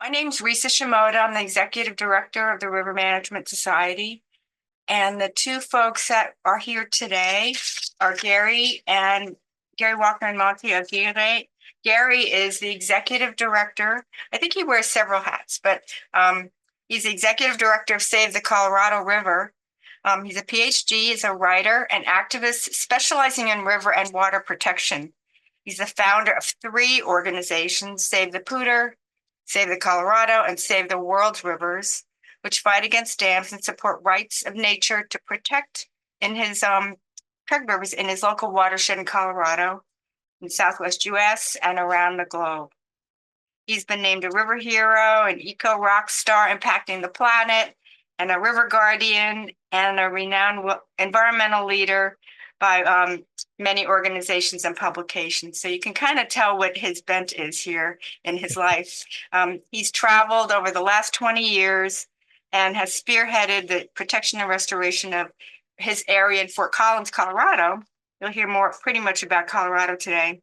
My name's Risa Shimoda. I'm the executive director of the River Management Society. And the two folks that are here today are Gary Walker and Monty Aguirre. Gary is the executive director. I think he wears several hats, but he's the executive director of Save the Colorado River. He's a PhD, he's a writer and activist specializing in river and water protection. He's the founder of three organizations: Save the Poudre, Save the Colorado, and Save the World's Rivers, which fight against dams and support rights of nature to protect in his rivers in his local watershed in Colorado, in Southwest US, and around the globe. He's been named a river hero, an eco rock star impacting the planet, and a river guardian, and a renowned environmental leader by many organizations and publications. So you can kind of tell what his bent is here in his life. He's traveled over the last 20 years and has spearheaded the protection and restoration of his area in Fort Collins, Colorado. You'll hear more pretty much about Colorado today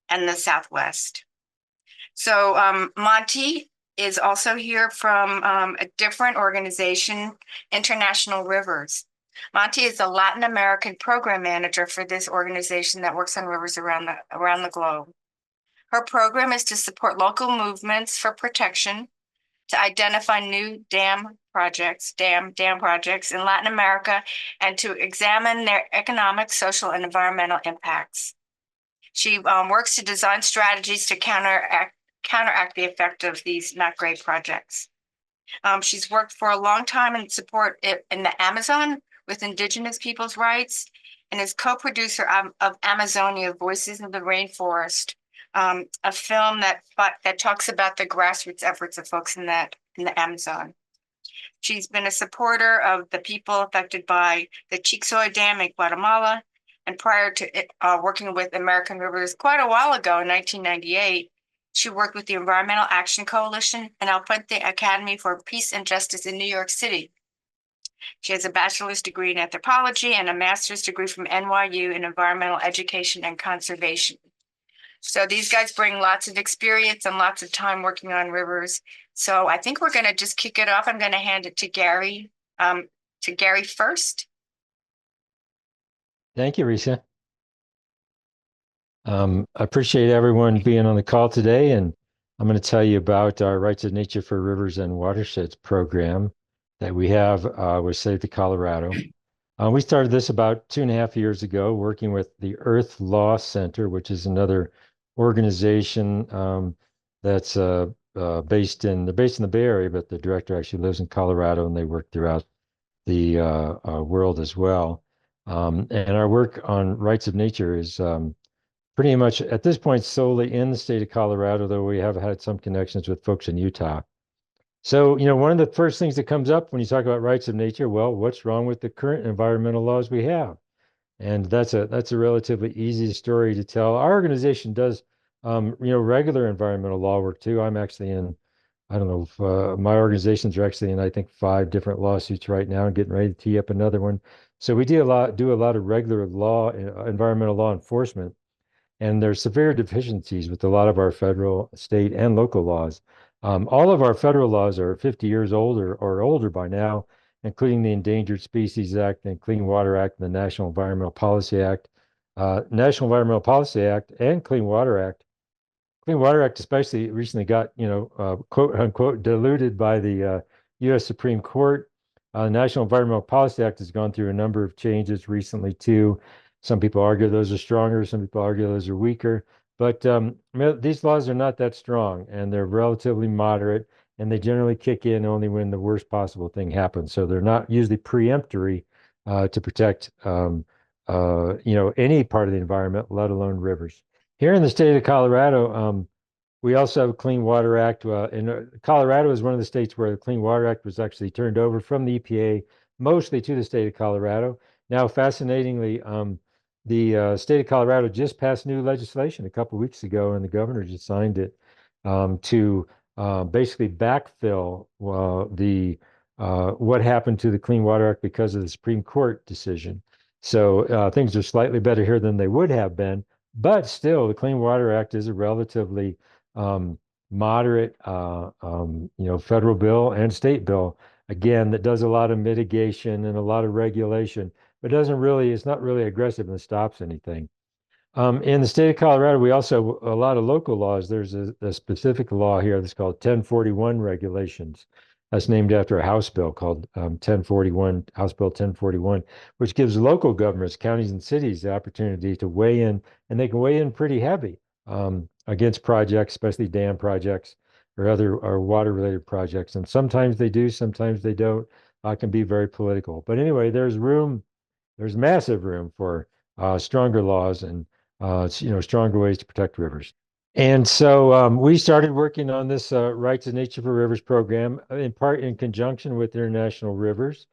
and the Southwest. So Monty is also here from a different organization, International Rivers. Monty is the Latin American program manager for this organization that works on rivers around the globe. Her program is to support local movements for protection, to identify new dam projects in Latin America, and to examine their economic, social, and environmental impacts. She works to design strategies to counteract the effect of these not great projects. She's worked for a long time in support in the Amazon with Indigenous people's rights, and is co-producer of Amazonia, Voices of the Rainforest, a film that talks about the grassroots efforts of folks in the Amazon. She's been a supporter of the people affected by the Chixoy Dam in Guatemala, and prior to working with American Rivers quite a while ago in 1998, she worked with the Environmental Action Coalition and El Puente Academy for Peace and Justice in New York City. She has a bachelor's degree in anthropology and a master's degree from NYU in environmental education and conservation. So these guys bring lots of experience and lots of time working on rivers. So I think we're going to just kick it off. I'm going to hand it to Gary first. Thank you, Risa. I appreciate everyone being on the call today, and I'm going to tell you about our Rights of Nature for Rivers and Watersheds program that we have with Save the Colorado. We started this about 2.5 years ago, working with the Earth Law Center, which is another organization that's based in the Bay Area, but the director actually lives in Colorado, and they work throughout the world as well. And our work on rights of nature is pretty much at this point solely in the state of Colorado, though we have had some connections with folks in Utah. So, one of the first things that comes up when you talk about rights of nature, well, what's wrong with the current environmental laws we have? And that's a relatively easy story to tell. Our organization does, regular environmental law work too. I'm actually in, I don't know if my organizations are actually in, I think, 5 different lawsuits right now and getting ready to tee up another one. So we do a lot of regular law, environmental law enforcement. And there's severe deficiencies with a lot of our federal, state, and local laws. All of our federal laws are 50 years old or older by now, including the Endangered Species Act, and Clean Water Act, and the National Environmental Policy Act. National Environmental Policy Act and Clean Water Act. Clean Water Act especially recently got, quote unquote, diluted by the U.S. Supreme Court. The National Environmental Policy Act has gone through a number of changes recently too. Some people argue those are stronger, some people argue those are weaker. But these laws are not that strong, and they're relatively moderate, and they generally kick in only when the worst possible thing happens. So they're not usually preemptory to protect any part of the environment, let alone rivers. Here in the state of Colorado, we also have a Clean Water Act. And Colorado is one of the states where the Clean Water Act was actually turned over from the EPA, mostly to the state of Colorado. Now, fascinatingly, the state of Colorado just passed new legislation a couple of weeks ago, and the governor just signed it to basically backfill what happened to the Clean Water Act because of the Supreme Court decision. So things are slightly better here than they would have been, but still, the Clean Water Act is a relatively moderate, federal bill and state bill, again, that does a lot of mitigation and a lot of regulation, but it's not really aggressive and stops anything. In the state of Colorado, we also have a lot of local laws. There's a specific law here that's called 1041 regulations. That's named after a House bill called 1041, House Bill 1041, which gives local governments, counties and cities, the opportunity to weigh in, and they can weigh in pretty heavy against projects, especially dam projects or other or water-related projects. And sometimes they do, sometimes they don't. Can be very political. But anyway, there's massive room for stronger laws and stronger ways to protect rivers. And so we started working on this Rights of Nature for Rivers program, in part in conjunction with International Rivers,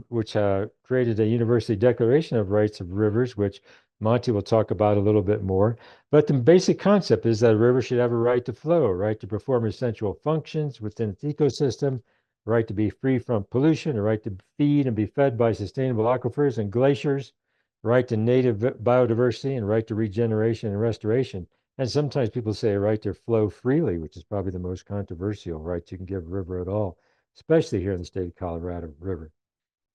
which created a University Declaration of Rights of Rivers, which Monty will talk about a little bit more. But the basic concept is that a river should have a right to flow, a right to perform essential functions within its ecosystem, a right to be free from pollution, a right to feed and be fed by sustainable aquifers and glaciers, right to native biodiversity, and right to regeneration and restoration. And sometimes people say a right to flow freely, which is probably the most controversial right you can give a river at all, especially here in the state of Colorado River.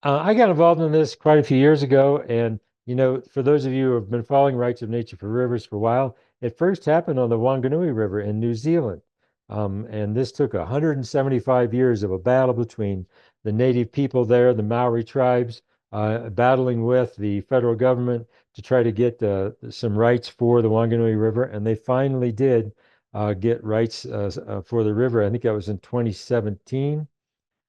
I got involved in this quite a few years ago. And, for those of you who have been following rights of nature for rivers for a while, it first happened on the Wanganui River in New Zealand. And this took 175 years of a battle between the native people there, the Maori tribes, battling with the federal government to try to get some rights for the Wanganui River. And they finally did get rights for the river. I think that was in 2017,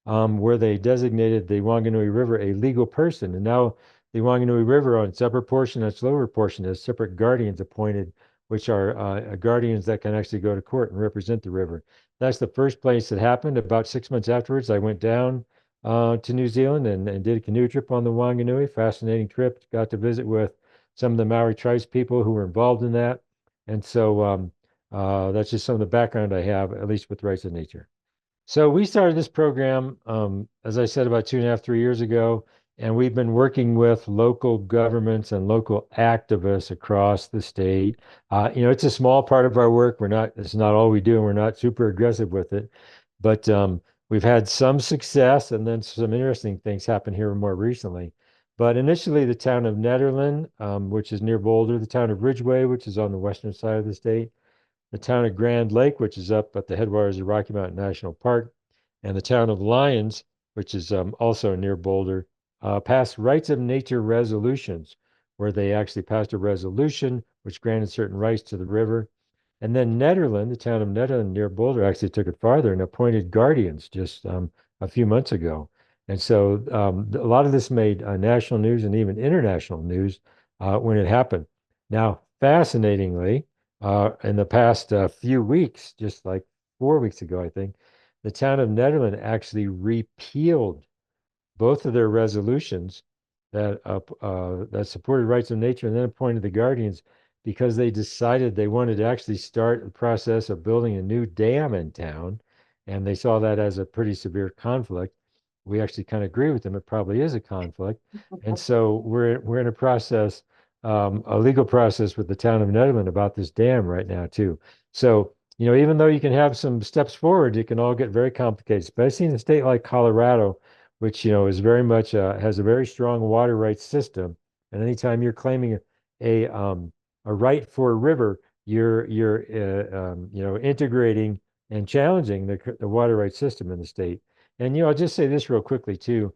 where they designated the Wanganui River a legal person. And now the Wanganui River, on its upper portion and its lower portion, has separate guardians appointed, which are guardians that can actually go to court and represent the river. That's the first place that happened. About 6 months afterwards, I went down to New Zealand and did a canoe trip on the Wanganui. Fascinating trip. Got to visit with some of the Maori tribes people who were involved in that. And so that's just some of the background I have, at least with rights of nature. So we started this program, as I said, about 2.5, 3 years ago, and we've been working with local governments and local activists across the state. It's a small part of our work. It's not all we do, and we're not super aggressive with it, but we've had some success, and then some interesting things happen here more recently. But initially, the town of Nederland, which is near Boulder, the town of Ridgway, which is on the western side of the state, the town of Grand Lake, which is up at the headwaters of Rocky Mountain National Park, and the town of Lyons, which is also near Boulder, passed rights of nature resolutions, where they actually passed a resolution which granted certain rights to the river. And then Nederland, the town of Nederland near Boulder, actually took it farther and appointed guardians just a few months ago. And so a lot of this made national news and even international news when it happened. Now, fascinatingly, in the past few weeks, just like 4 weeks ago, I think, the town of Nederland actually repealed both of their resolutions that supported rights of nature and then appointed the guardians because they decided they wanted to actually start the process of building a new dam in town, and they saw that as a pretty severe conflict. We actually kind of agree with them. It probably is a conflict, and so we're in a process, a legal process with the town of Nederland about this dam right now too. So even though you can have some steps forward, it can all get very complicated, especially in a state like Colorado, which is very much has a very strong water rights system. And anytime you're claiming a right for a river, you're integrating and challenging the water rights system in the state. And I'll just say this real quickly too.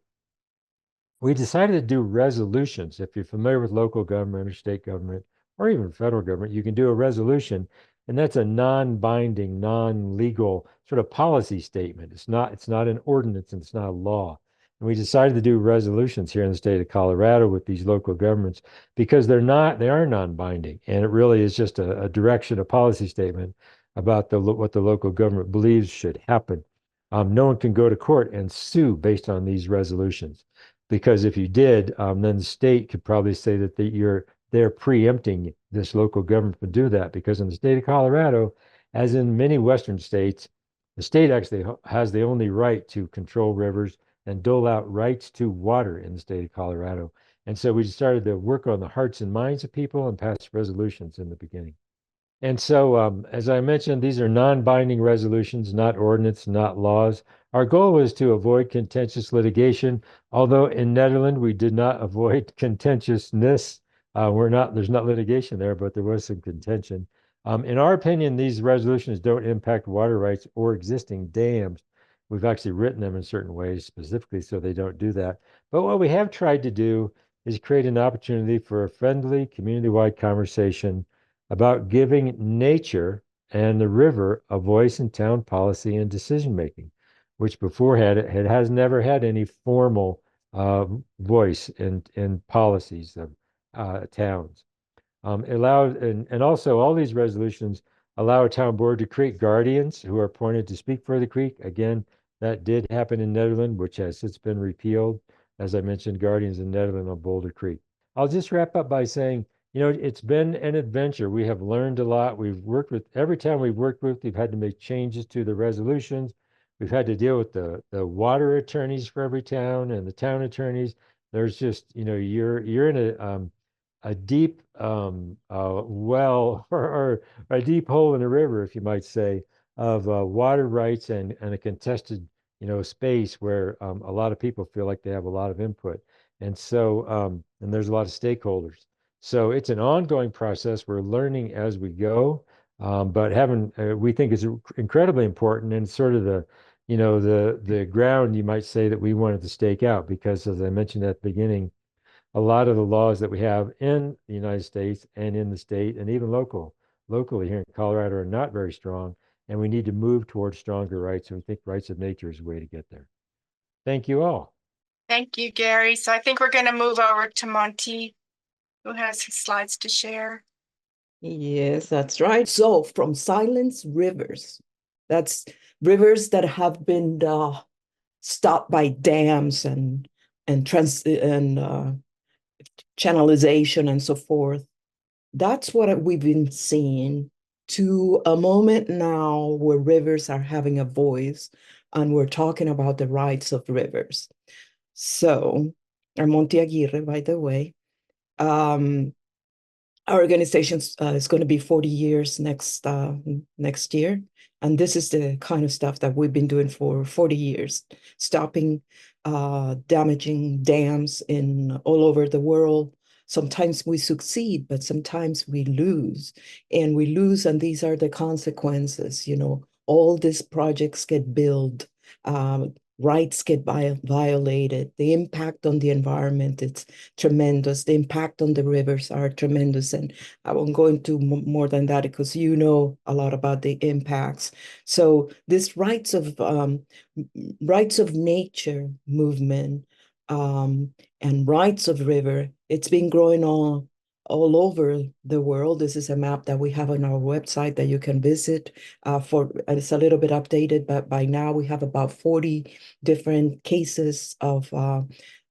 We decided to do resolutions. If you're familiar with local government or state government or even federal government, you can do a resolution, and that's a non-binding, non-legal sort of policy statement. It's not an ordinance and it's not a law. And we decided to do resolutions here in the state of Colorado with these local governments because they are non-binding, and it really is just a direction, a policy statement about what the local government believes should happen. No one can go to court and sue based on these resolutions, because if you did, then the state could probably say that they're preempting this local government to do that. Because in the state of Colorado, as in many Western states, the state actually has the only right to control rivers and dole out rights to water in the state of Colorado. And so we started to work on the hearts and minds of people and pass resolutions in the beginning. And so, as I mentioned, these are non-binding resolutions, not ordinance, not laws. Our goal was to avoid contentious litigation, although in Netherlands we did not avoid contentiousness. There's not litigation there, but there was some contention. In our opinion, these resolutions don't impact water rights or existing dams. We've actually written them in certain ways specifically so they don't do that. But what we have tried to do is create an opportunity for a friendly, community-wide conversation about giving nature and the river a voice in town policy and decision making, which before it has never had any formal voice in policies of towns. And also all these resolutions allow a town board to create guardians who are appointed to speak for the creek. Again, that did happen in Netherlands, which has since been repealed. As I mentioned, guardians in Netherlands on Boulder Creek. I'll just wrap up by saying, it's been an adventure. We have learned a lot. We've worked with every town we've worked with, we've had to make changes to the resolutions. We've had to deal with the water attorneys for every town and the town attorneys. There's just, you're in a deep well or a deep hole in the river, if you might say, of water rights and a contested, space where a lot of people feel like they have a lot of input. And so, and there's a lot of stakeholders. So it's an ongoing process. We're learning as we go, but we think is incredibly important and sort of the ground you might say that we wanted to stake out because, as I mentioned at the beginning, a lot of the laws that we have in the United States and in the state and even locally here in Colorado are not very strong, and we need to move towards stronger rights. And we think rights of nature is a way to get there. Thank you all. Thank you, Gary. So I think we're going to move over to Monty, who has his slides to share. Yes, that's right. So from silence rivers, that's rivers that have been stopped by dams and channelization and so forth. That's what we've been seeing, to a moment now where rivers are having a voice and we're talking about the rights of rivers. So, I'm Monty Aguirre, by the way. Our organization is going to be 40 years next year. And this is the kind of stuff that we've been doing for 40 years, stopping damaging dams all over the world. Sometimes we succeed, but sometimes we lose. And these are the consequences. All these projects get built, rights get violated. The impact on the environment, it's tremendous. The impact on the rivers are tremendous. And I won't go into more than that because you know a lot about the impacts. So this rights of nature movement and rights of river, it's been growing all over the world. This is a map that we have on our website that you can visit. It's a little bit updated, but by now we have about 40 different cases of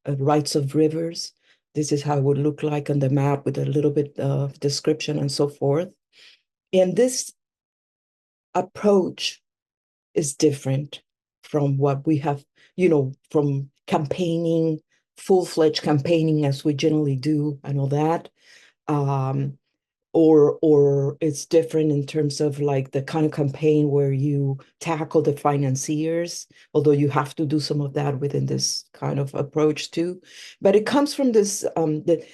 rights of rivers. This is how it would look like on the map with a little bit of description and so forth. And this approach is different from what we have, from campaigning, full-fledged campaigning as we generally do and all that. Or it's different in terms of like the kind of campaign where you tackle the financiers, although you have to do some of that within this kind of approach too. But it comes from this the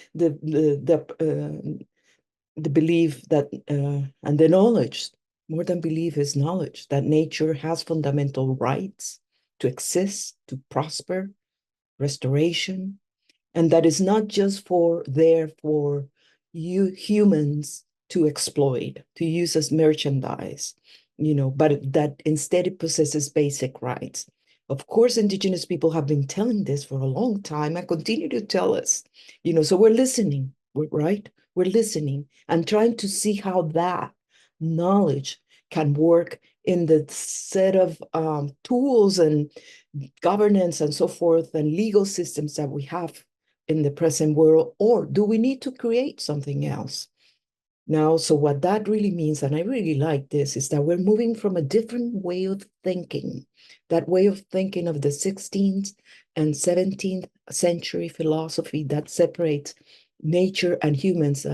belief that and the knowledge, more than belief is knowledge, that nature has fundamental rights to exist, to prosper, restoration, and that is not just for you humans to exploit, to use as merchandise, but that instead it possesses basic rights. Of course, indigenous people have been telling this for a long time and continue to tell us, so we're listening, right? We're listening and trying to see how that knowledge can work in the set of tools and governance and so forth and legal systems that we have in the present world, or do we need to create something else? Now, so what that really means, and I really like this, is that we're moving from a different way of thinking, that way of thinking of the 16th and 17th century philosophy that separates nature and humans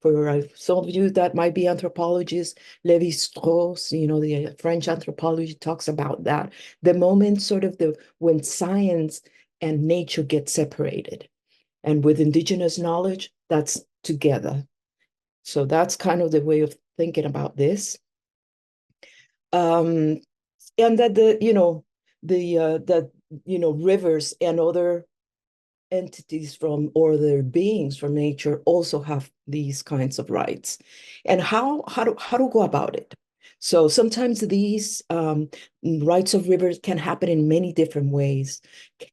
For some of you that might be anthropologists, Lévi-Strauss, the French anthropology talks about that. The moment when science and nature get separated. And with indigenous knowledge, that's together. So that's kind of the way of thinking about this. And that rivers and other entities or their beings from nature also have these kinds of rights. And how to go about it? So sometimes these rights of rivers can happen in many different ways.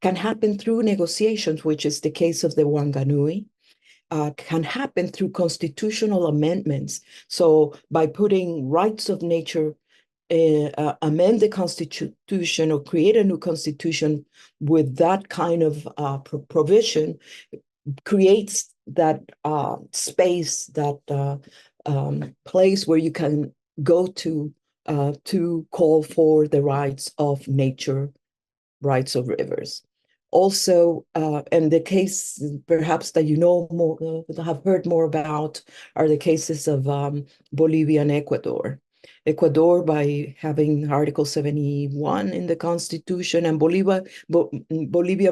Can happen through negotiations, which is the case of the Wanganui. Can happen through constitutional amendments. So by putting rights of nature, amend the constitution or create a new constitution with that kind of provision, creates that space, that place where you can go to call for the rights of nature, rights of rivers. Also, and the case perhaps that more, have heard more about are the cases of Bolivia and Ecuador. Ecuador by having Article 71 in the Constitution, and Bolivia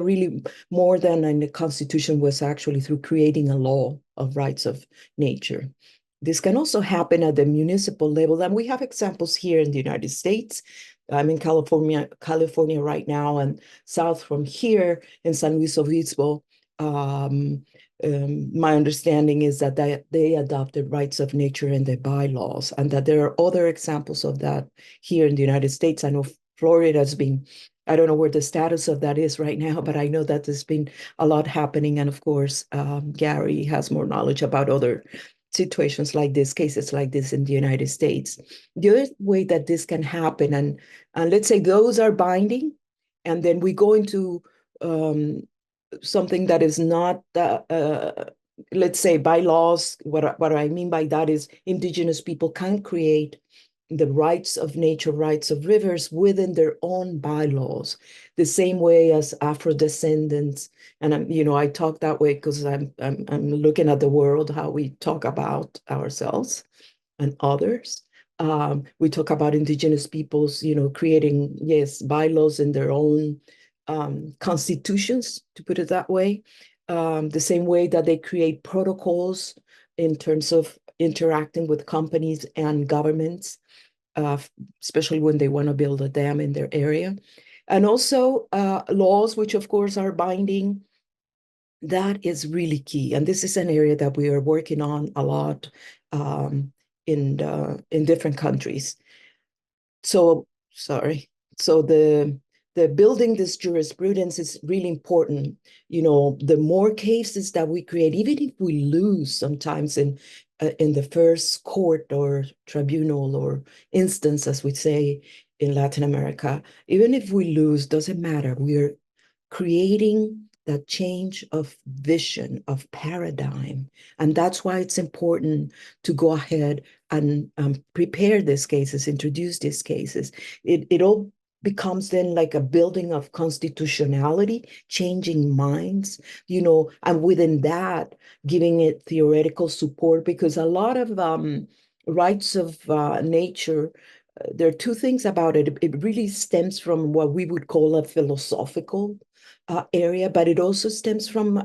really more than in the Constitution was actually through creating a law of rights of nature. This can also happen at the municipal level, and we have examples here in the United States. I'm in California right now, and south from here in San Luis Obispo, my understanding is that they adopted rights of nature in their bylaws, and that there are other examples of that here in the United States. I know Florida has been, I don't know where the status of that is right now, but I know that there's been a lot happening. And of course, Gary has more knowledge about other situations like this, cases like this in the United States. The other way that this can happen, and let's say those are binding, and then we go into something that is not, let's say, bylaws. What I mean by that is indigenous people can create the rights of nature, rights of rivers within their own bylaws, the same way as Afro-descendants. And I talk that way because I'm looking at the world, how we talk about ourselves and others. We talk about indigenous peoples, creating, yes, bylaws in their own constitutions, to put it that way. The same way that they create protocols in terms of interacting with companies and governments, especially when they want to build a dam in their area. And also laws, which of course are binding. That is really key. And this is an area that we are working on a lot in different countries. So, sorry. So the building this jurisprudence is really important. The more cases that we create, even if we lose sometimes in the first court or tribunal or instance, as we say in Latin America, even if we lose, doesn't matter. We're creating that change of vision, of paradigm. And that's why it's important to go ahead and prepare these cases, introduce these cases. It all becomes then like a building of constitutionality, changing minds, and within that, giving it theoretical support, because a lot of rights of nature, there are two things about it. It really stems from what we would call a philosophical area, but it also stems from,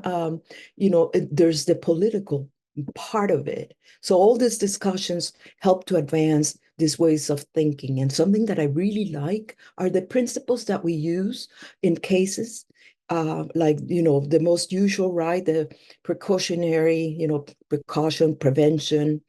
there's the political part of it. So all these discussions help to advance these ways of thinking. And something that I really like are the principles that we use in cases, like, the most usual, right? The precautionary, precaution, prevention,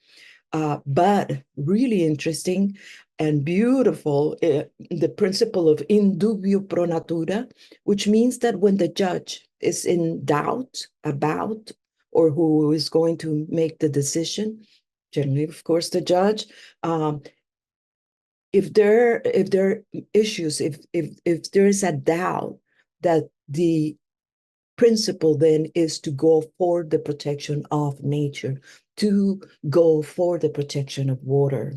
but really interesting and beautiful, the principle of in dubio pro natura, which means that when the judge is in doubt about, or who is going to make the decision, generally, of course, the judge, if there are issues, if there is a doubt, that the principle then is to go for the protection of nature, to go for the protection of water.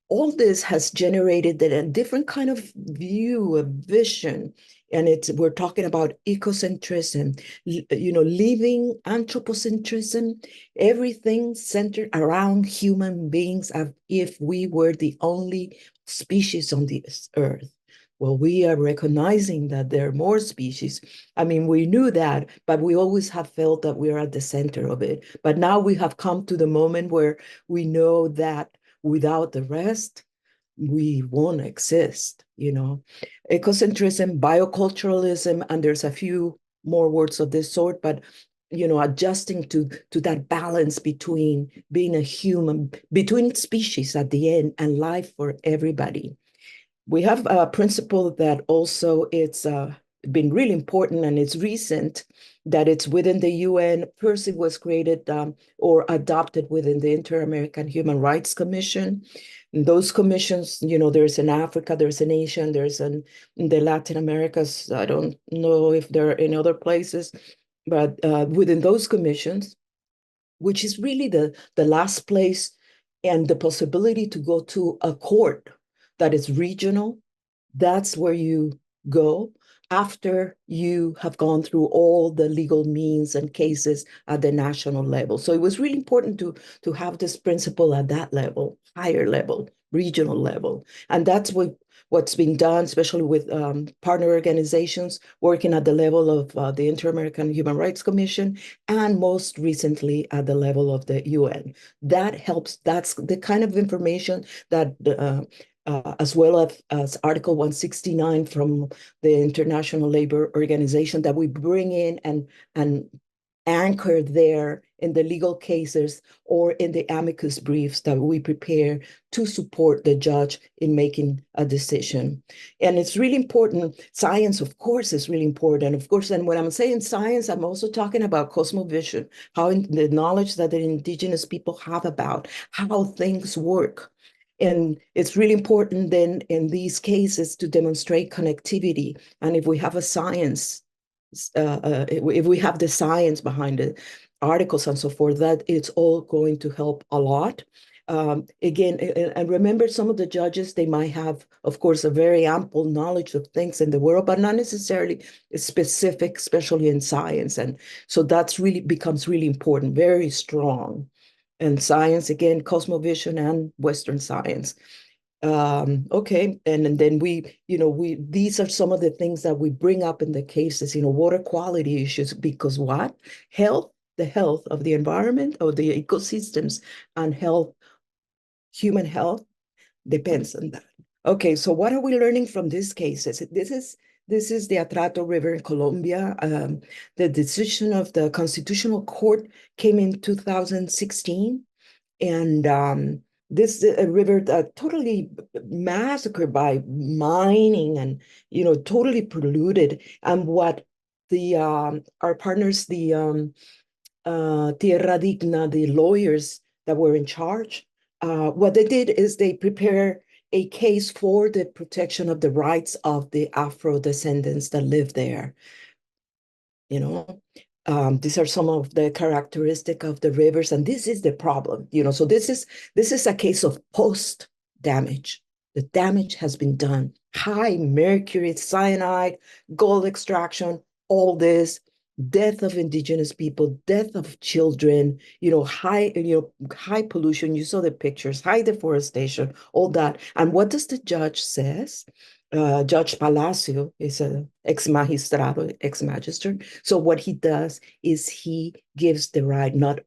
all this has generated a different kind of view, a vision. And we're talking about ecocentrism, living anthropocentrism, everything centered around human beings as if we were the only species on this earth. Well, we are recognizing that there are more species. I mean, we knew that, but we always have felt that we are at the center of it. But now we have come to the moment where we know that without the rest, we won't exist, Ecocentrism, bioculturalism, and there's a few more words of this sort, but adjusting to that balance between being a human, between species at the end and life for everybody. We have a principle that also it's been really important, and it's recent, that it's within the UN. First, it was created or adopted within the Inter-American Human Rights Commission. And those commissions, there's in Africa, there's in Asia, there's in the Latin Americas. I don't know if there are in other places, but within those commissions, which is really the last place and the possibility to go to a court that is regional, that's where you go after you have gone through all the legal means and cases at the national level. So it was really important to have this principle at that level, higher level, regional level. And that's what's being done, especially with partner organizations working at the level of the Inter-American Human Rights Commission, and most recently at the level of the UN. That helps. That's the kind of information that as well as Article 169 from the International Labor Organization, that we bring in and anchor there in the legal cases or in the amicus briefs that we prepare to support the judge in making a decision. And it's really important. Science, of course, is really important. Of course, and when I'm saying science, I'm also talking about cosmovision, how the knowledge that the indigenous people have about how things work. And it's really important then in these cases to demonstrate connectivity. And if we have a science, if we have the science behind it, articles and so forth, that it's all going to help a lot. Again, and remember, some of the judges, they might have, of course, a very ample knowledge of things in the world, but not necessarily specific, especially in science. And so that's really becomes really important, very strong. And science, again, cosmovision and Western science. Okay, and then these are some of the things that we bring up in the cases, water quality issues, because what? The health of the environment, of the ecosystems, and human health depends on that. Okay, so what are we learning from these cases? This is the Atrato River in Colombia. The decision of the Constitutional Court came in 2016, and this river totally massacred by mining and totally polluted. And what our partners, the Tierra Digna, the lawyers that were in charge, what they did is they prepare a case for the protection of the rights of the Afro descendants that live there. These are some of the characteristics of the rivers, and this is the problem. So this is a case of post damage. The damage has been done. High mercury, cyanide, gold extraction, all this, death of indigenous people, death of children, high pollution. You saw the pictures, high deforestation, all that. And what does the judge says? Judge Palacio is an ex-magistrado, ex-magister. So what he does is he gives the right not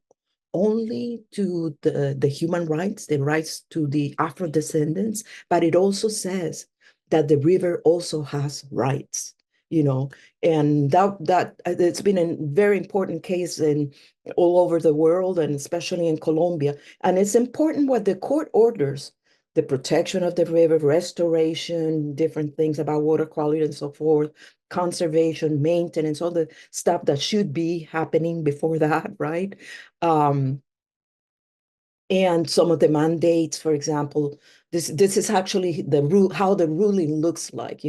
only to the human rights, the rights to the Afro-descendants, but it also says that the river also has rights, and that it's been a very important case in all over the world, and especially in Colombia. And it's important what the court orders: the protection of the river, restoration, different things about water quality and so forth, conservation, maintenance, all the stuff that should be happening before that, right? And some of the mandates, for example, this is actually how the ruling looks like,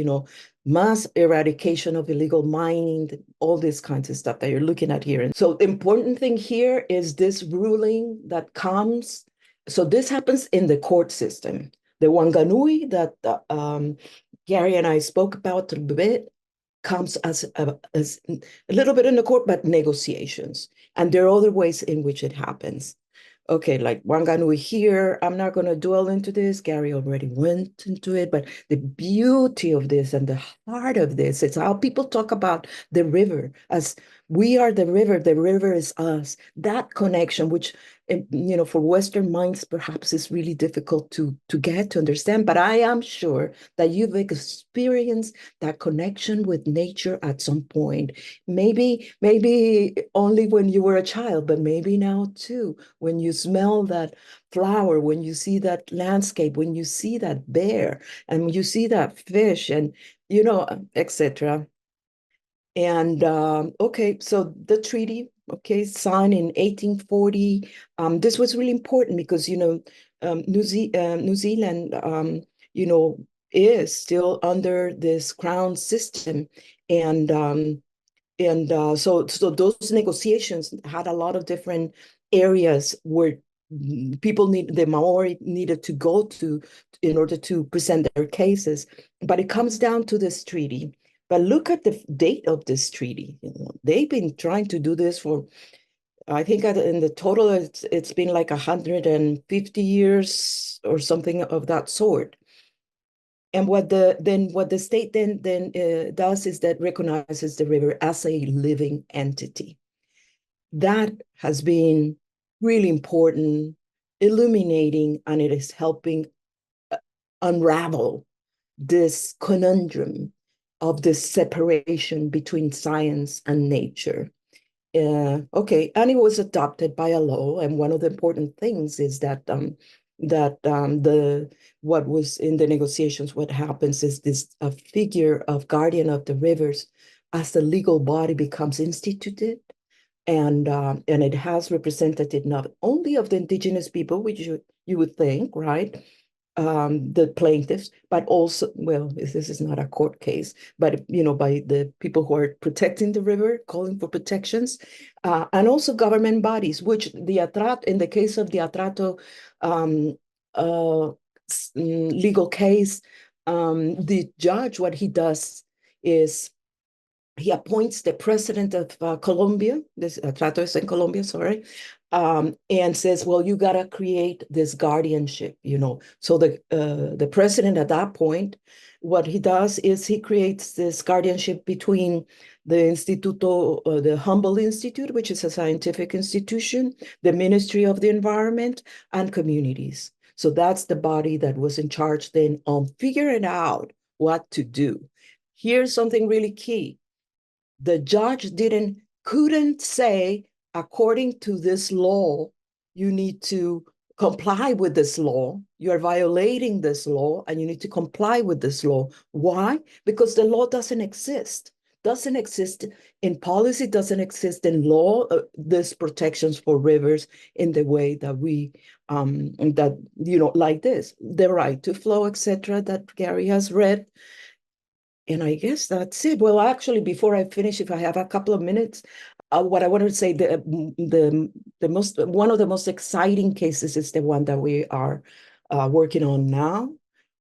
mass eradication of illegal mining, all these kinds of stuff that you're looking at here. And so the important thing here is this ruling that comes. So this happens in the court system. The Wanganui that Gary and I spoke about a bit comes as a little bit in the court, but negotiations. And there are other ways in which it happens. Okay, like Wanganui here, I'm not going to dwell into this. Gary already went into it, but the beauty of this and the heart of this is how people talk about the river as we are the river is us. That connection, which for Western minds perhaps is really difficult to get to understand, but I am sure that you've experienced that connection with nature at some point. Maybe only when you were a child, but maybe now too, when you smell that flower, when you see that landscape, when you see that bear, and you see that fish, and etc. And okay, so the treaty, okay, signed in 1840. This was really important because New Zealand, is still under this crown system, and so those negotiations had a lot of different areas where the Maori needed to go to in order to present their cases. But it comes down to this treaty. But look at the date of this treaty. They've been trying to do this for, I think in the total, it's been like 150 years or something of that sort. And what the state then does is that recognizes the river as a living entity. That has been really important, illuminating, and it is helping unravel this conundrum of this separation between science and nature. Okay, and it was adopted by a law, and one of the important things is that what was in the negotiations, what happens is this a figure of guardian of the rivers as the legal body becomes instituted, and it has representative not only of the indigenous people, which you would think, right? The plaintiffs, but also, well, this is not a court case, but by the people who are protecting the river, calling for protections, and also government bodies, which in the case of the Atrato legal case, the judge, what he does is he appoints the president of Colombia, this Atrato is in Colombia, sorry, and says, well, you got to create this guardianship, So the president at that point, what he does is he creates this guardianship between the Instituto, the Humboldt Institute, which is a scientific institution, the Ministry of the Environment, and communities. So that's the body that was in charge then on figuring out what to do. Here's something really key. The judge couldn't say, according to this law, you need to comply with this law. You're violating this law and you need to comply with this law. Why? Because the law doesn't exist. Doesn't exist in policy, doesn't exist in law, this protections for rivers in the way that we, like this, the right to flow, etc., that Gary has read. And I guess that's it. Well, actually, before I finish, if I have a couple of minutes, what I wanted to say, one of the most exciting cases is the one that we are working on now,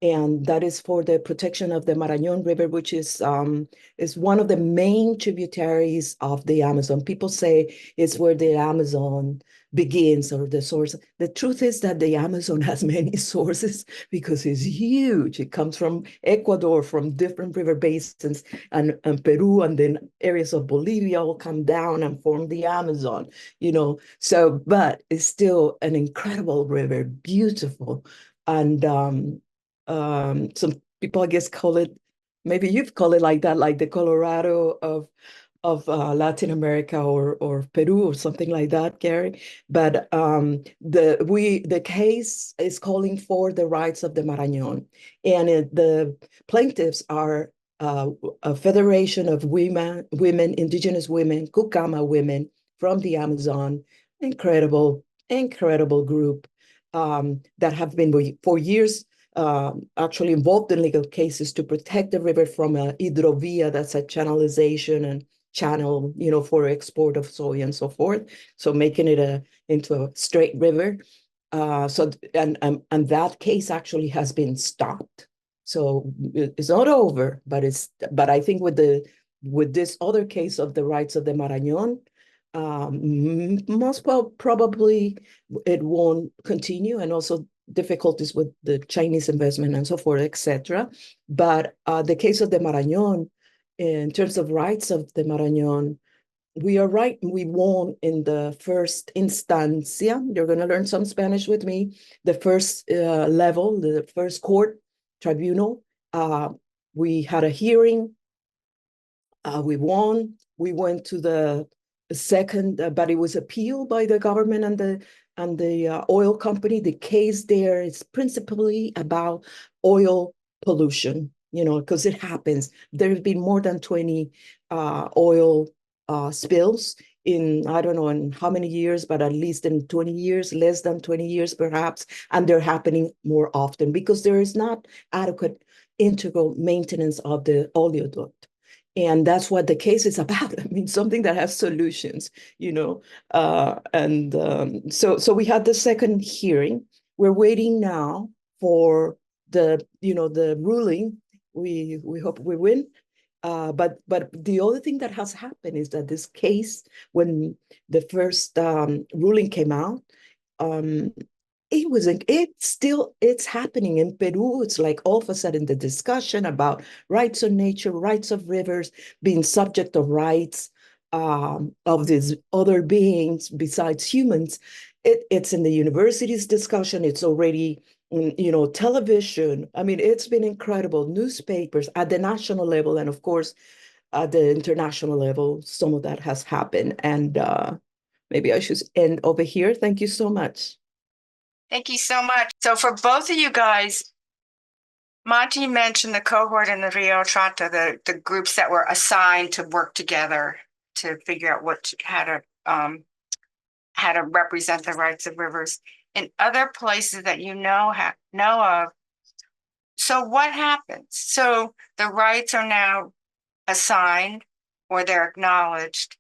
and that is for the protection of the Marañón River, which is one of the main tributaries of the Amazon. People say it's where the Amazon begins or the source. The truth is that the Amazon has many sources because it's huge. It comes from Ecuador, from different river basins, and Peru, and then areas of Bolivia all come down and form the Amazon, So, but it's still an incredible river, beautiful. And some people, I guess, call it, maybe you've called it like that, like the Colorado of Latin America or Peru or something like that, Gary. But the case is calling for the rights of the Marañón, and the plaintiffs are a federation of women, indigenous women, Kukama women from the Amazon, incredible group that have been for years actually involved in legal cases to protect the river from a hidrovia, that's a channelization and channel, for export of soy and so forth. So making it into a straight river. And that case actually has been stopped. So it's not over, but I think with this other case of the rights of the Marañón, probably it won't continue, and also difficulties with the Chinese investment and so forth, etc. But the case of the Marañón, in terms of rights of the Marañón, we are right. We won in the first instancia. You're going to learn some Spanish with me. The first level, the first court tribunal. We had a hearing. We won. We went to the second, but it was appealed by the government and the oil company. The case there is principally about oil pollution, because it happens. There have been more than 20 oil spills in, I don't know in how many years, but at least in 20 years, less than 20 years perhaps, and they're happening more often because there is not adequate integral maintenance of the oleoduct. And that's what the case is about. I mean, something that has solutions, so we had the second hearing. We're waiting now for the ruling. We hope we win. But the other thing that has happened is that this case, when the first ruling came out, it's happening in Peru. It's like all of a sudden the discussion about rights of nature, rights of rivers, being subject of rights of these other beings besides humans. It's in the universities discussion. It's already television. I mean, it's been incredible. Newspapers at the national level, and of course, at the international level, some of that has happened. And maybe I should end over here. Thank you so much. Thank you so much. So for both of you guys, Monty mentioned the cohort in the Rio Trata, the groups that were assigned to work together to figure out how to represent the rights of rivers. In other places that know of, so what happens? So the rights are now assigned or they're acknowledged.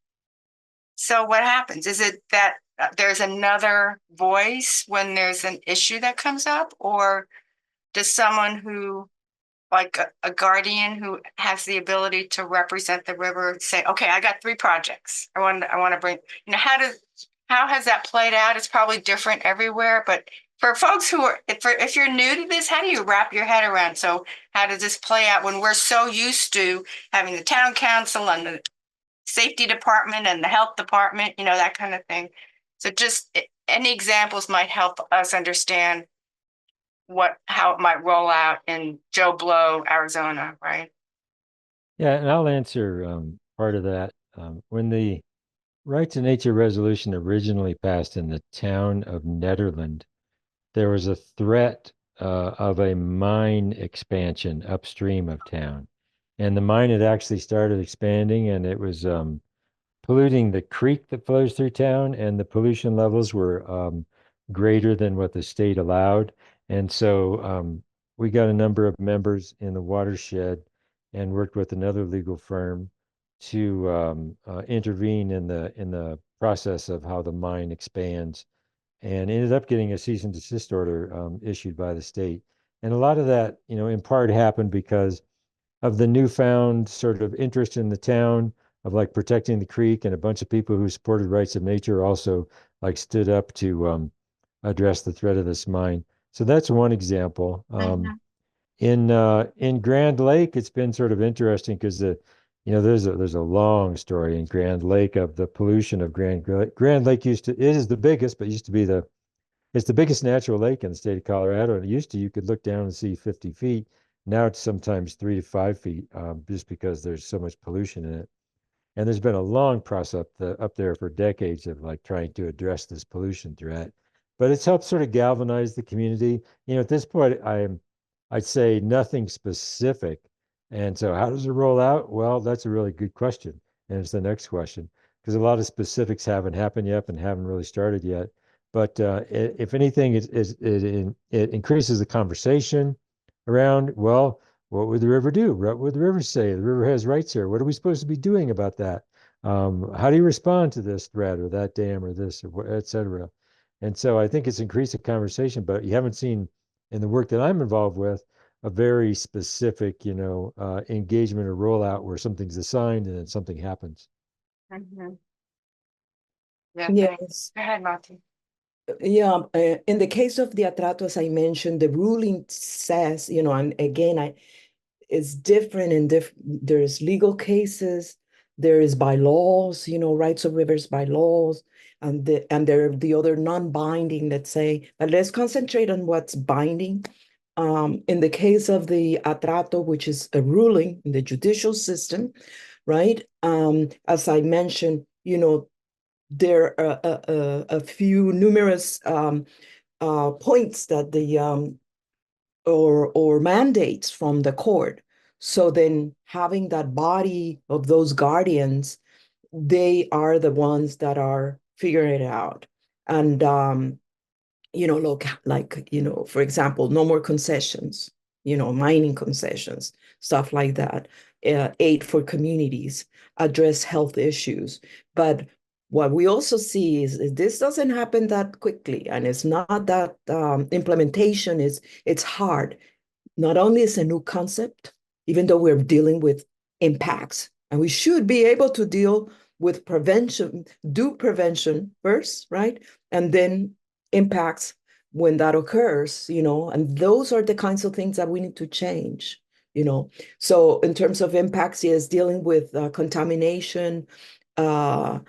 So what happens? Is it that there's another voice when there's an issue that comes up, or does someone who, like a guardian who has the ability to represent the river, say, okay, I got 3 projects. I want to bring, how has that played out? It's probably different everywhere, but for folks who are, if you're new to this, how do you wrap your head around? So how does this play out when we're so used to having the town council and the safety department and the health department, that kind of thing. So just any examples might help us understand how it might roll out in Joe Blow, Arizona, right? Yeah, and I'll answer part of that. When the Right to Nature resolution originally passed in the town of Nederland, there was a threat of a mine expansion upstream of town. And the mine had actually started expanding, and it was polluting the creek that flows through town, and the pollution levels were greater than what the state allowed. And so we got a number of members in the watershed and worked with another legal firm to intervene in the process of how the mine expands, and ended up getting a cease and desist order issued by the state. And a lot of that, in part happened because of the newfound sort of interest in the town of like protecting the creek, and a bunch of people who supported rights of nature also like stood up to address the threat of this mine. So that's one example. In Grand Lake, it's been sort of interesting because there's a long story in Grand Lake of the pollution of Grand Lake. It is the biggest, but used to be it's the biggest natural lake in the state of Colorado. And it used to, you could look down and see 50 feet. Now it's sometimes 3 to 5 feet, just because there's so much pollution in it. And there's been a long process up there for decades of like trying to address this pollution threat. But it's helped sort of galvanize the community. At this point, I'd say nothing specific. And so how does it roll out? Well, that's a really good question. And it's the next question, because a lot of specifics haven't happened yet and haven't really started yet. But if anything, it increases the conversation around, well, what would the river do? What would the river say? The river has rights here. What are we supposed to be doing about that? How do you respond to this threat or that dam or this, or et cetera? And so I think it's increased the conversation, but you haven't seen in the work that I'm involved with a very specific, engagement or rollout where something's assigned and then something happens. Mhm. Yeah, thanks. Yes. Go ahead, Marty. Yeah, in the case of the Atrato, as I mentioned, the ruling says, and again, it's different in there's legal cases, there is bylaws, rights of rivers bylaws, and there are the other non-binding, let's say, but let's concentrate on what's binding. In the case of the Atrato, which is a ruling in the judicial system, right? As I mentioned, there are a few numerous points that the or mandates from the court. So then having that body of those guardians, they are the ones that are figuring it out. And look, like, for example, no more concessions, mining concessions, stuff like that, aid for communities, address health issues. But what we also see is this doesn't happen that quickly, and it's not that implementation it's hard. Not only is a new concept, even though we're dealing with impacts, and we should be able to deal with prevention, do prevention first, right? And then impacts when that occurs, and those are the kinds of things that we need to change, So in terms of impacts, yes, dealing with contamination, uh,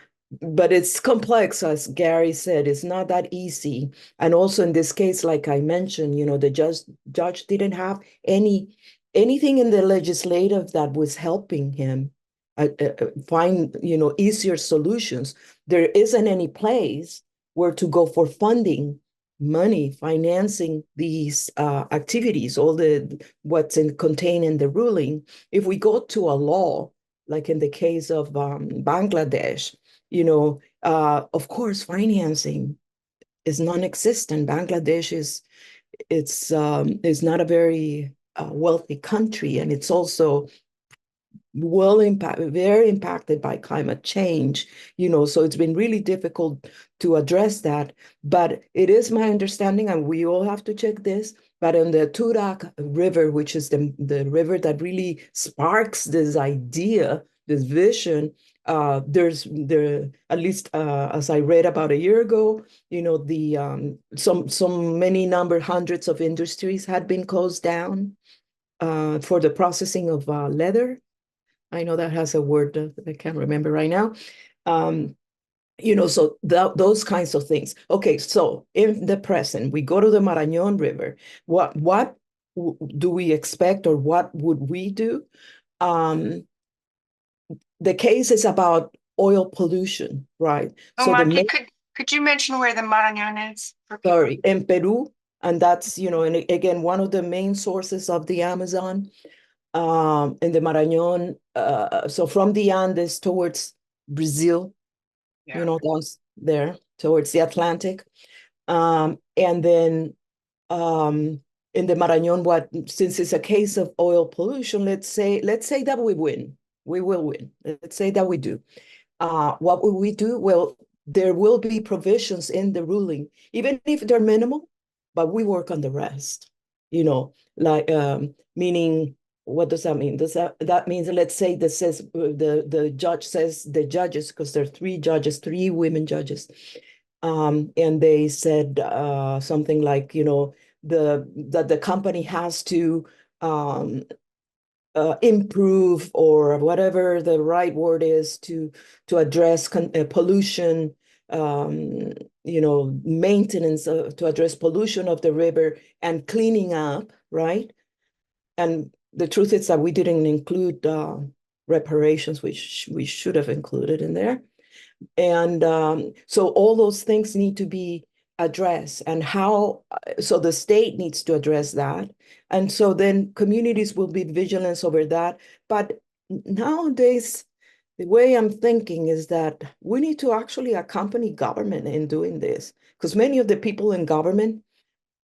but it's complex, as Gary said, it's not that easy. And also in this case, like I mentioned, the judge didn't have anything in the legislative that was helping him find, easier solutions. There isn't any place where to go for funding, money, financing these activities, all what's contained in the ruling. If we go to a law, like in the case of Bangladesh, of course, financing is non-existent. Bangladesh is not a very wealthy country, and it's also very impacted by climate change, so it's been really difficult to address that. But it is my understanding, and we all have to check this, but in the Turak River, which is the river that really sparks this idea, this vision, there's at least as I read about a year ago, the some many hundreds of industries had been closed down for the processing of leather. I know that has a word that I can't remember right now. So those kinds of things. Okay, so in the present, we go to the Marañón River. What do we expect, or what would we do? The case is about oil pollution, right? Oh, So Monty, could you mention where the Marañón is for people? sorry, in Peru, and that's, and again, one of the main sources of the Amazon. In the Marañón, so from the Andes towards Brazil, Yeah. down there towards the Atlantic. And then in the Marañón, since it's a case of oil pollution, let's say that we win. We will win. Let's say that we do. What will we do? Well, there will be provisions in the ruling, even if they're minimal, but we work on the rest, like meaning, what does that mean? That means, let's say that says the judge says, the judges, because there are three women judges, and they said something like, that the company has to improve, or whatever the right word is, to address pollution, maintenance, to address pollution of the river and cleaning up, right? And the truth is that we didn't include reparations, which we should have included in there. And so all those things need to be addressed, and so the state needs to address that. And so then communities will be vigilant over that. But nowadays, the way I'm thinking is that we need to actually accompany government in doing this, because many of the people in government,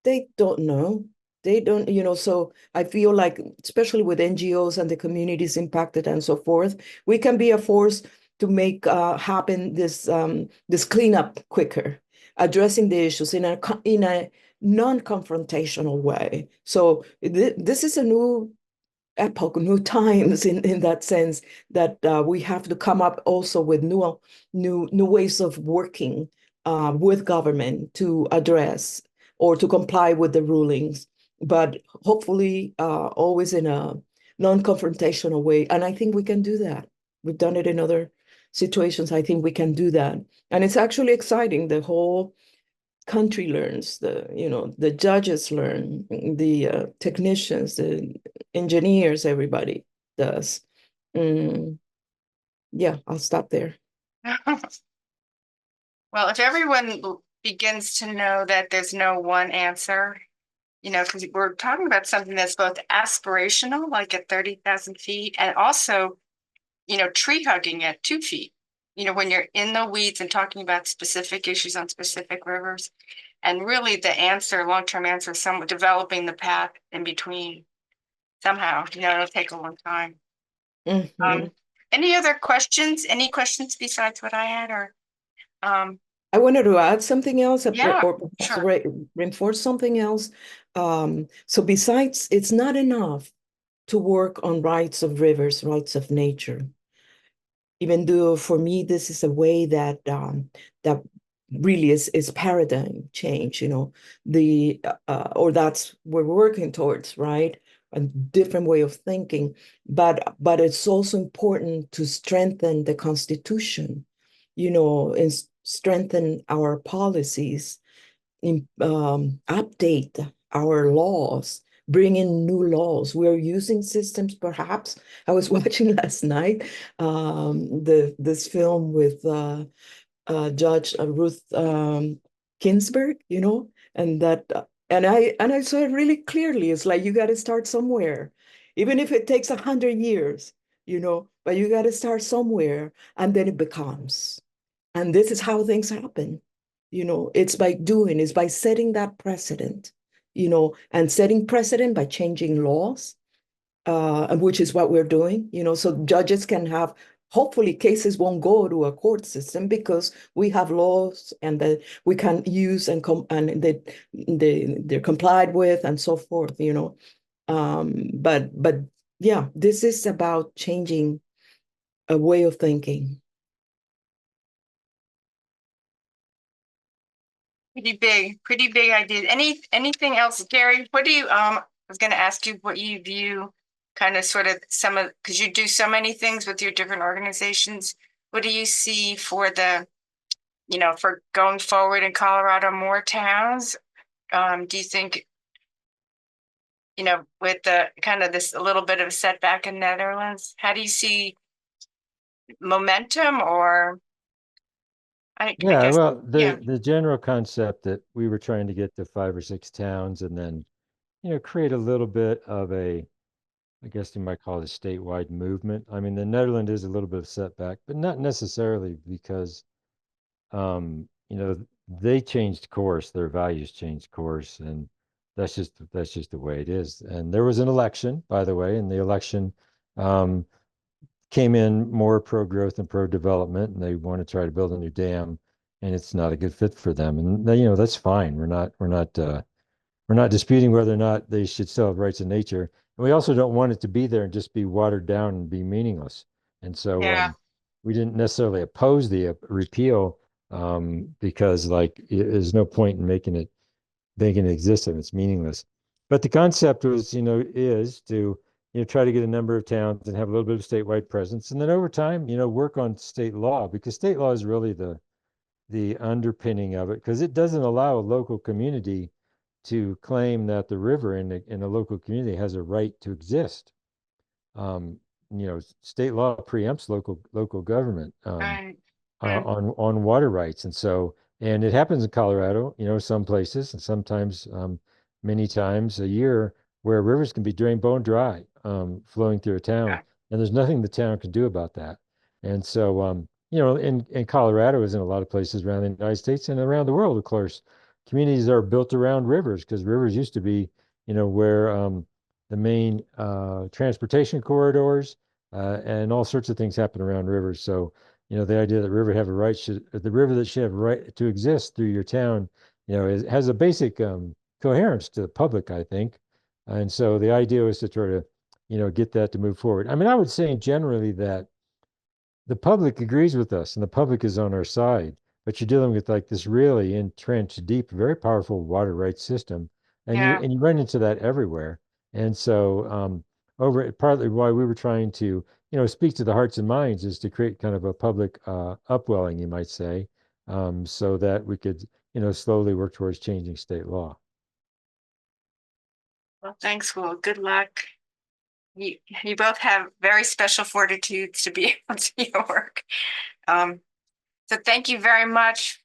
they don't know. They don't, so I feel like, especially with NGOs and the communities impacted and so forth, we can be a force to make happen this cleanup quicker. addressing the issues in a non-confrontational way. So this is a new epoch, new times in that sense, that we have to come up also with new ways of working with government to address or to comply with the rulings, but hopefully always in a non-confrontational way. And I think we can do that. We've done it in other situations. I think we can do that. And it's actually exciting. The whole country learns, the judges learn, the technicians, the engineers, everybody does. Yeah, I'll stop there. Well, if everyone begins to know that there's no one answer, because we're talking about something that's both aspirational, like at 30,000 feet, and also, tree hugging at 2 feet. When you're in the weeds and talking about specific issues on specific rivers. And really the answer, long-term answer, is somewhat developing the path in between somehow, it'll take a long time. Any other questions? Any questions besides what I had, or? I wanted to add something else, Yeah, or sure. reinforce something else. So besides, it's not enough to work on rights of rivers, rights of nature. Even though for me, this is a way that that really is paradigm change, or that's what we're working towards, right? A different way of thinking. But it's also important to strengthen the Constitution, and strengthen our policies, update our laws, bring in new laws. We're using systems, perhaps. I was watching last night this film with Judge Ruth Ginsburg, and I saw it really clearly. It's like you got to start somewhere, even if it takes 100 years, but you got to start somewhere, and then it becomes. And this is how things happen. It's by doing, it's by setting that precedent, and setting precedent by changing laws, which is what we're doing, so judges can have, hopefully cases won't go to a court system because we have laws and that we can use and they're complied with and so forth, but yeah, this is about changing a way of thinking. Pretty big ideas. Anything else, Gary? What do you, I was going to ask you what you view kind of sort of because you do so many things with your different organizations. What do you see for for going forward in Colorado, more towns? Do you think, with the kind of this a little bit of a setback in Netherlands, how do you see momentum or I Yeah, guess, well, yeah, the general concept that we were trying to get to 5 or 6 towns and then, create a little bit of I guess you might call it a statewide movement. I mean, the Netherlands is a little bit of setback, but not necessarily because, they changed course, their values changed course, and that's just the way it is. And there was an election, by the way, and the election um, came in more pro-growth and pro-development, and they want to try to build a new dam, and it's not a good fit for them. And that's fine. We're not disputing whether or not they should still have rights in nature. And we also don't want it to be there and just be watered down and be meaningless. And so yeah, we didn't necessarily oppose the repeal because there's no point in making it exist if it's meaningless. But the concept was, is to, try to get a number of towns and have a little bit of statewide presence. And then over time, work on state law, because state law is really the underpinning of it, because it doesn't allow a local community to claim that the river in a local community has a right to exist. Um, State law preempts local government right, on water rights, and it happens in Colorado. Some places, and sometimes many times a year, where rivers can be drained bone dry, flowing through a town, yeah, and there's nothing the town can do about that. And so, in Colorado, as in a lot of places around the United States and around the world, of course, communities are built around rivers, because rivers used to be, where the main transportation corridors and all sorts of things happen around rivers. So the idea that the river that should have a right to exist through your town, has a basic coherence to the public, I think. And so the idea was to try to, get that to move forward. I mean, I would say generally that the public agrees with us and the public is on our side, but you're dealing with like this really entrenched, deep, very powerful water rights system. And you Yeah. and you run into that everywhere. And so partly why we were trying to, speak to the hearts and minds is to create kind of a public upwelling, you might say, so that we could, slowly work towards changing state law. Well, thanks, Will. Good luck. You both have very special fortitudes to be able to do your work. So thank you very much